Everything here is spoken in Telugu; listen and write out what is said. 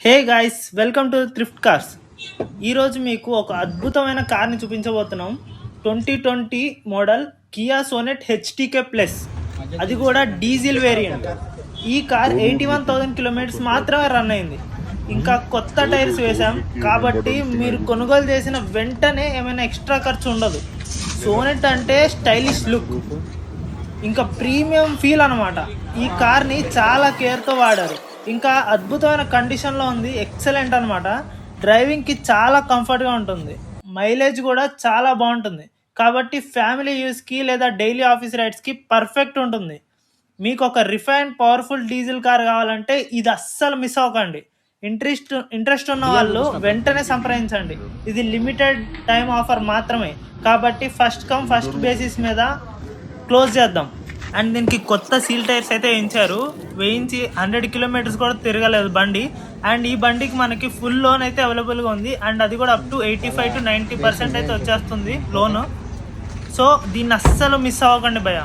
Hey guys, welcome to thrift cars. ఈరోజు మీకు ఒక అద్భుతమైన కార్ని చూపించబోతున్నాం. 2020 model Kia Sonet HTK plus, అది కూడా డీజిల్ వేరియంట్. ఈ కార్ 81,000 కిలోమీటర్స్ మాత్రమే రన్ అయింది. ఇంకా కొత్త టైర్స్ వేసాం కాబట్టి మీరు కొనుగోలు చేసిన వెంటనే ఏమైనా ఎక్స్ట్రా ఖర్చు ఉండదు. సోనెట్ అంటే స్టైలిష్ లుక్, ఇంకా ప్రీమియం ఫీల్ అనమాట. ఈ కార్ని చాలా కేర్తో వాడారు. ఇంకా అద్భుతమైన కండిషన్లో ఉంది, ఎక్సలెంట్ అనమాట. డ్రైవింగ్కి చాలా కంఫర్ట్గా ఉంటుంది, మైలేజ్ కూడా చాలా బాగుంటుంది. కాబట్టి ఫ్యామిలీ యూస్కి లేదా డైలీ ఆఫీస్ రైడ్స్కి పర్ఫెక్ట్ ఉంటుంది. మీకు ఒక రిఫైన్డ్ పవర్ఫుల్ డీజిల్ కార్ కావాలంటే ఇది అస్సలు మిస్ అవ్వకండి. ఇంట్రెస్ట్ ఉన్న వాళ్ళు వెంటనే సంప్రదించండి. ఇది లిమిటెడ్ టైం ఆఫర్ మాత్రమే, కాబట్టి ఫస్ట్ కమ్ ఫస్ట్ బేసిస్ మీద క్లోజ్ చేద్దాం. అండ్ దీనికి కొత్త సీల్ టైర్స్ అయితే వేయించి 100 కిలోమీటర్స్ కూడా తిరగలేదు బండి. అండ్ ఈ బండికి మనకి ఫుల్ లోన్ అయితే అవైలబుల్గా ఉంది. అండ్ అది కూడా అప్ టు 85 to 90% అయితే వచ్చేస్తుంది లోను. సో దీన్ని అస్సలు మిస్ అవ్వకండి భయ్యా.